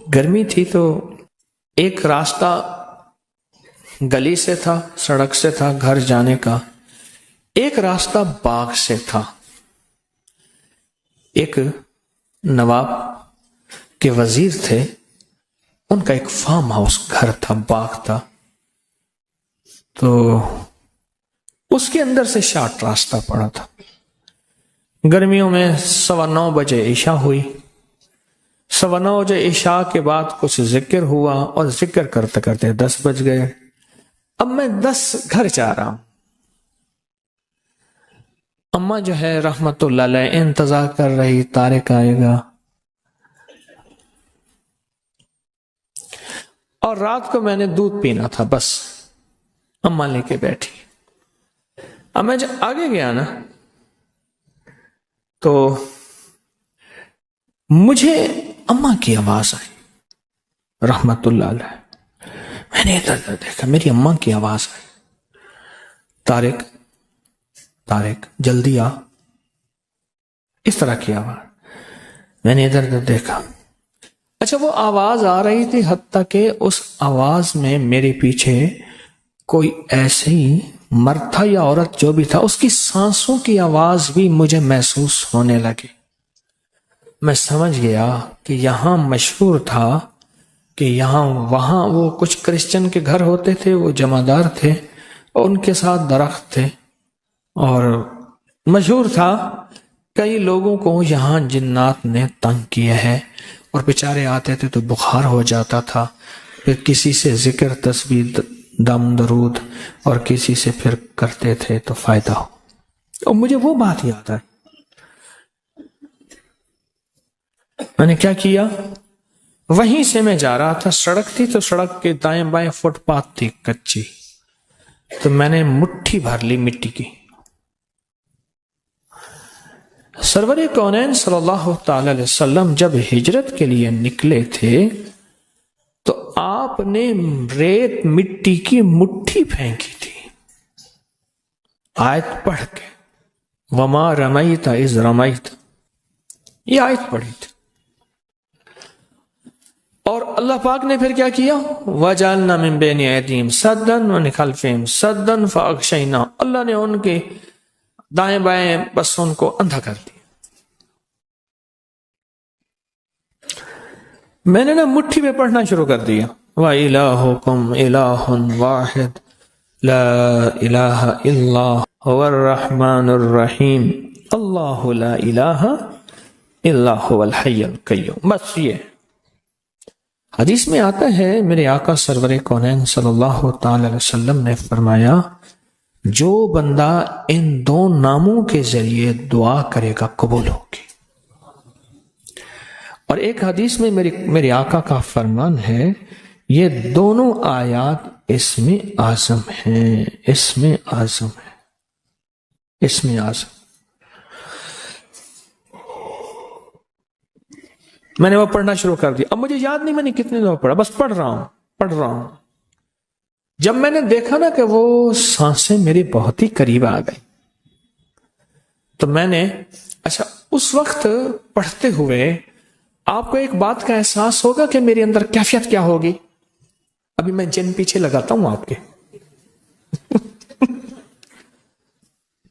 گرمی تھی تو ایک راستہ گلی سے تھا، سڑک سے تھا گھر جانے کا، ایک راستہ باغ سے تھا. ایک نواب کے وزیر تھے، ان کا ایک فارم ہاؤس گھر تھا، باغ تھا، تو اس کے اندر سے شارٹ راستہ پڑا تھا. گرمیوں میں 9:15 بجے عشاء ہوئی. 9:15 بجے عشاء کے بعد کچھ ذکر ہوا اور ذکر کرتے کرتے 10 بج گئے. اب میں 10 گھر جا رہا ہوں. اماں جو ہے رحمت اللہ علیہ انتظار کر رہی طارق آئے گا، اور رات کو میں نے دودھ پینا تھا، بس اماں لے کے بیٹھی. اب میں جب آگے گیا نا تو مجھے اماں کی آواز آئی رحمت اللہ علیہ. میں نے ادھر دیکھا، میری اماں کی آواز آئی، طارق طارق جلدی آ، اس طرح کی آواز. میں نے ادھر دیکھا، اچھا وہ آواز آ رہی تھی، حتیٰ کہ اس آواز میں میرے پیچھے کوئی ایسی مرد تھا یا عورت جو بھی تھا، اس کی سانسوں کی آواز بھی مجھے محسوس ہونے لگی. میں سمجھ گیا کہ یہاں مشہور تھا کہ وہاں وہ کچھ کرسچن کے گھر ہوتے تھے، وہ جمعدار تھے اور ان کے ساتھ درخت تھے، اور مشہور تھا کئی لوگوں کو یہاں جنات نے تنگ کیا ہے، اور بیچارے آتے تھے تو بخار ہو جاتا تھا، پھر کسی سے ذکر تسبیح دم درود اور کسی سے پھر کرتے تھے تو فائدہ ہو. اور مجھے وہ بات یاد آئی. میں نے کیا کیا، وہیں سے میں جا رہا تھا، سڑک تھی تو سڑک کے دائیں بائیں فٹ پاتھ تھی کچی، تو میں نے مٹھی بھر لی مٹی کی. سرور کونین صلی اللہ تعالی علیہ وسلم جب ہجرت کے لیے نکلے تھے تو آپ نے ریت مٹی کی مٹھی پھینکی تھی، آیت پڑھ کے، وما رمیت اذ رمیت، یہ آیت پڑھی تھی. اور اللہ پاک نے پھر کیا کیا، وَجَعَلْنَا مِن بَيْنِ أَيْدِيهِمْ سَدًّا وَمِنْ خَلْفِهِمْ سَدًّا فَأَغْشَيْنَاهُمْ، اللہ نے ان کے دائیں بائیں بس ان کو اندھا کر دیا. میں نے نا مٹھی میں پڑھنا شروع کر دیا، وَإِلَٰهُكُمْ إِلَٰهٌ وَاحِدٌ لَا إِلَٰهَ إِلَّا هُوَ الرَّحْمَٰنُ الرَّحِيمُ اللَّهُ لَا إِلَٰهَ إِلَّا هُوَ الْحَيُّ الْقَيُّومُ. بس یہ حدیث میں آتا ہے، میرے آقا سرور کونین صلی اللہ تعالی علیہ وسلم نے فرمایا، جو بندہ ان 2 ناموں کے ذریعے دعا کرے گا قبول ہوگی. اور ایک حدیث میں میرے آقا کا فرمان ہے، یہ دونوں آیات اسم اعظم ہیں، اسم اعظم ہے، اسم اعظم. میں نے وہ پڑھنا شروع کر دیا. اب مجھے یاد نہیں میں نے کتنے دفعہ پڑھا، بس پڑھ رہا ہوں. جب میں نے دیکھا نا کہ وہ سانسیں میری بہت ہی قریب آ گئی، تو میں نے اچھا اس وقت پڑھتے ہوئے آپ کو ایک بات کا احساس ہوگا کہ میرے اندر کیفیت کیا ہوگی. ابھی میں جن پیچھے لگاتا ہوں آپ کے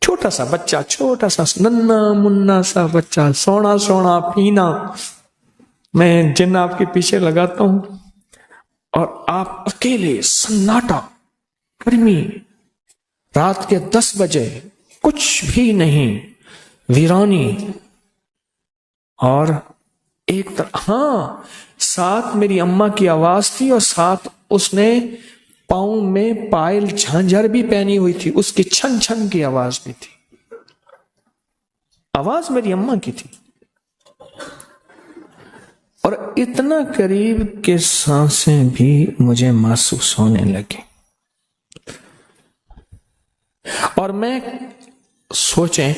چھوٹا سا بچہ، چھوٹا سا ننا منا سا بچہ، سونا سونا پینا، میں جن آپ کے پیچھے لگاتا ہوں اور آپ اکیلے، سناٹا، گرمی، رات کے 10 بجے، کچھ بھی نہیں، ویرانی، اور ایک طرح ساتھ میری اماں کی آواز تھی، اور ساتھ اس نے پاؤں میں پائل جھانجھر بھی پہنی ہوئی تھی، اس کی چھن چھن کی آواز بھی تھی، آواز میری اماں کی تھی، اور اتنا قریب کہ سانسیں بھی مجھے محسوس ہونے لگی. اور میں سوچیں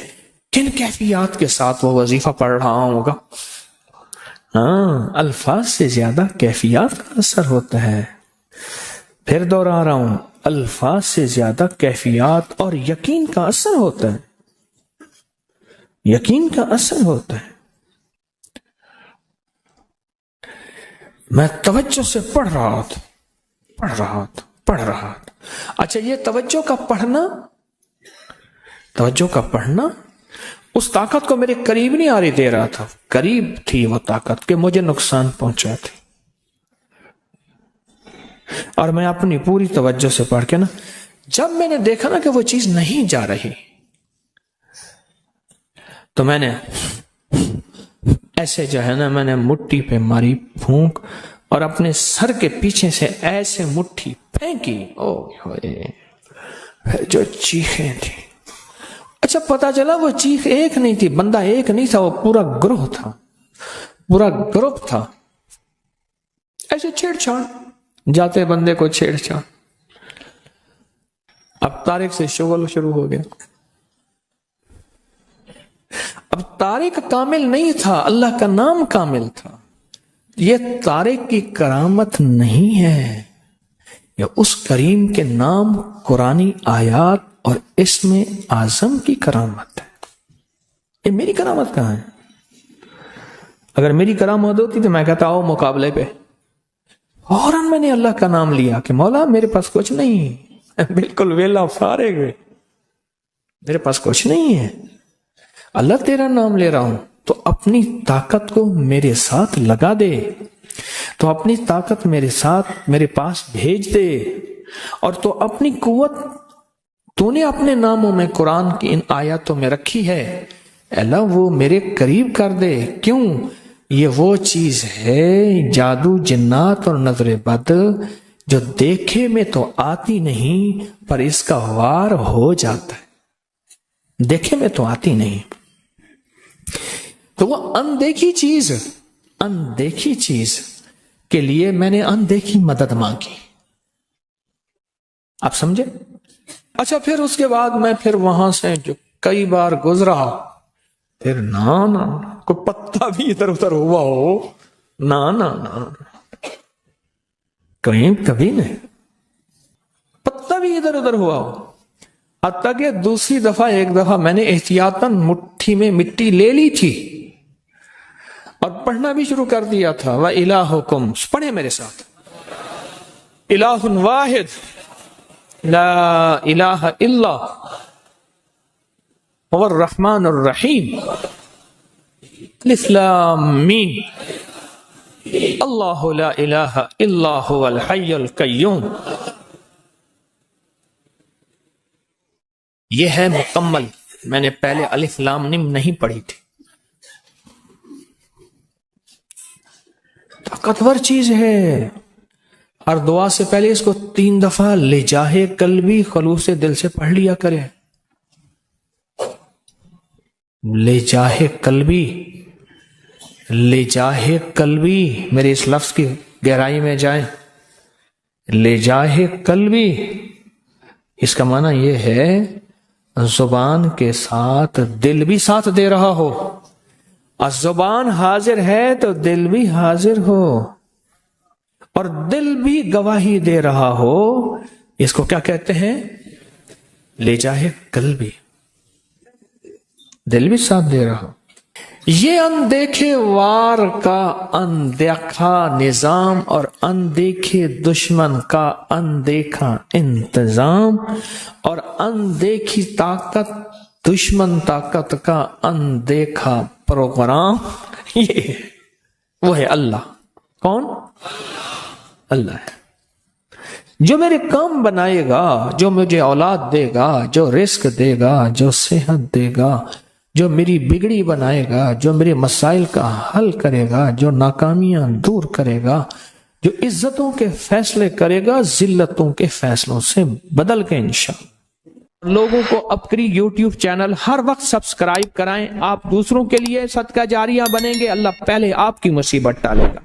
کن کیفیات کے ساتھ وہ وظیفہ پڑھ رہا ہوگا. الفاظ سے زیادہ کیفیات کا اثر ہوتا ہے. پھر دوہرا رہا ہوں، الفاظ سے زیادہ کیفیات اور یقین کا اثر ہوتا ہے، یقین کا اثر ہوتا ہے. میں توجہ سے پڑھ رہا تھا. اچھا یہ توجہ کا پڑھنا اس طاقت کو میرے قریب نہیں آنے دے رہا تھا. قریب تھی وہ طاقت کہ مجھے نقصان پہنچاتی. اور میں اپنی پوری توجہ سے پڑھ کے نا، جب میں نے دیکھا نا کہ وہ چیز نہیں جا رہی، تو میں نے ایسے جو ہے نا، میں نے مٹھی پہ ماری پھونک اور اپنے سر کے پیچھے سے ایسے مٹھی پھینکی. جو چیخیں تھی، اچھا پتا چلا وہ چیخ ایک نہیں تھی، بندہ ایک نہیں تھا، وہ پورا گروہ تھا، پورا گروپ تھا. ایسے چھیڑ چھاڑ، جاتے بندے کو چھیڑ چھاڑ. اب طارق سے شغل شروع ہو گیا. اب طارق کامل نہیں تھا، اللہ کا نام کامل تھا. یہ طارق کی کرامت نہیں ہے، یہ اس کریم کے نام، قرآنی آیات اور اسم اعظم کی کرامت ہے. یہ میری کرامت کہاں ہے؟ اگر میری کرامت ہوتی تو میں کہتا آؤ مقابلے پہ. فوراً میں نے اللہ کا نام لیا کہ مولا میرے پاس کچھ نہیں، بالکل ویلا فارغ، میرے پاس کچھ نہیں ہے، اللہ تیرا نام لے رہا ہوں، تو اپنی طاقت کو میرے ساتھ لگا دے، تو اپنی طاقت میرے ساتھ میرے پاس بھیج دے، اور تو اپنی قوت تو نے اپنے ناموں میں قرآن کی ان آیاتوں میں رکھی ہے، اللہ وہ میرے قریب کر دے. کیوں؟ یہ وہ چیز ہے جادو، جنات اور نظر بد جو دیکھے میں تو آتی نہیں پر اس کا وار ہو جاتا ہے. دیکھے میں تو آتی نہیں، تو وہ اندیکھی چیز کے لیے میں نے اندیکھی مدد مانگی. آپ سمجھے؟ اچھا پھر اس کے بعد میں پھر وہاں سے جو کئی بار گزرا، پھر نا کوئی پتا بھی ادھر ادھر ہوا ہو، نا کبھی نہیں پتا بھی ادھر ادھر ہوا ہو. حتیٰ کہ دوسری دفعہ ایک دفعہ میں نے احتیاطاً مٹھی میں مٹی لے لی تھی اور پڑھنا بھی شروع کر دیا تھا. وَإِلَٰهُكُمْ، پڑھے میرے ساتھ، الہ واحد لا الہ الا هو الرحمن الرحیم، الف لام میم، اللہ لا الہ الا هو الحی القیوم. یہ ہے مکمل. میں نے پہلے الف لام میم نہیں پڑھی تھی. طاقتور چیز ہے. ہر دعا سے پہلے اس کو 3 دفعہ لجاہ قلبی خلوص دل سے پڑھ لیا کرے. لجاہ قلبی، میرے اس لفظ کی گہرائی میں جائیں. لجاہ قلبی اس کا معنی یہ ہے زبان کے ساتھ دل بھی ساتھ دے رہا ہو. زبان حاضر ہے تو دل بھی حاضر ہو، اور دل بھی گواہی دے رہا ہو. اس کو کیا کہتے ہیں؟ لجاہ قلبی. دل بھی ساتھ دے رہا ہو. یہ اندیکھے وار کا اندیکھا نظام اور اندیکھے دشمن کا اندیکھا انتظام اور اندیکھی طاقت دشمن طاقت کا اندیکھا پروگرام، یہ وہ ہے اللہ. کون؟ اللہ ہے جو میرے کام بنائے گا، جو مجھے اولاد دے گا، جو رزق دے گا، جو صحت دے گا، جو میری بگڑی بنائے گا، جو میرے مسائل کا حل کرے گا، جو ناکامیاں دور کرے گا، جو عزتوں کے فیصلے کرے گا ذلتوں کے فیصلوں سے بدل کے انشاءاللہ. لوگوں کو اپنی یوٹیوب چینل ہر وقت سبسکرائب کرائیں. آپ دوسروں کے لیے صدقہ جاریہ بنیں گے، اللہ پہلے آپ کی مصیبت ٹالے گا.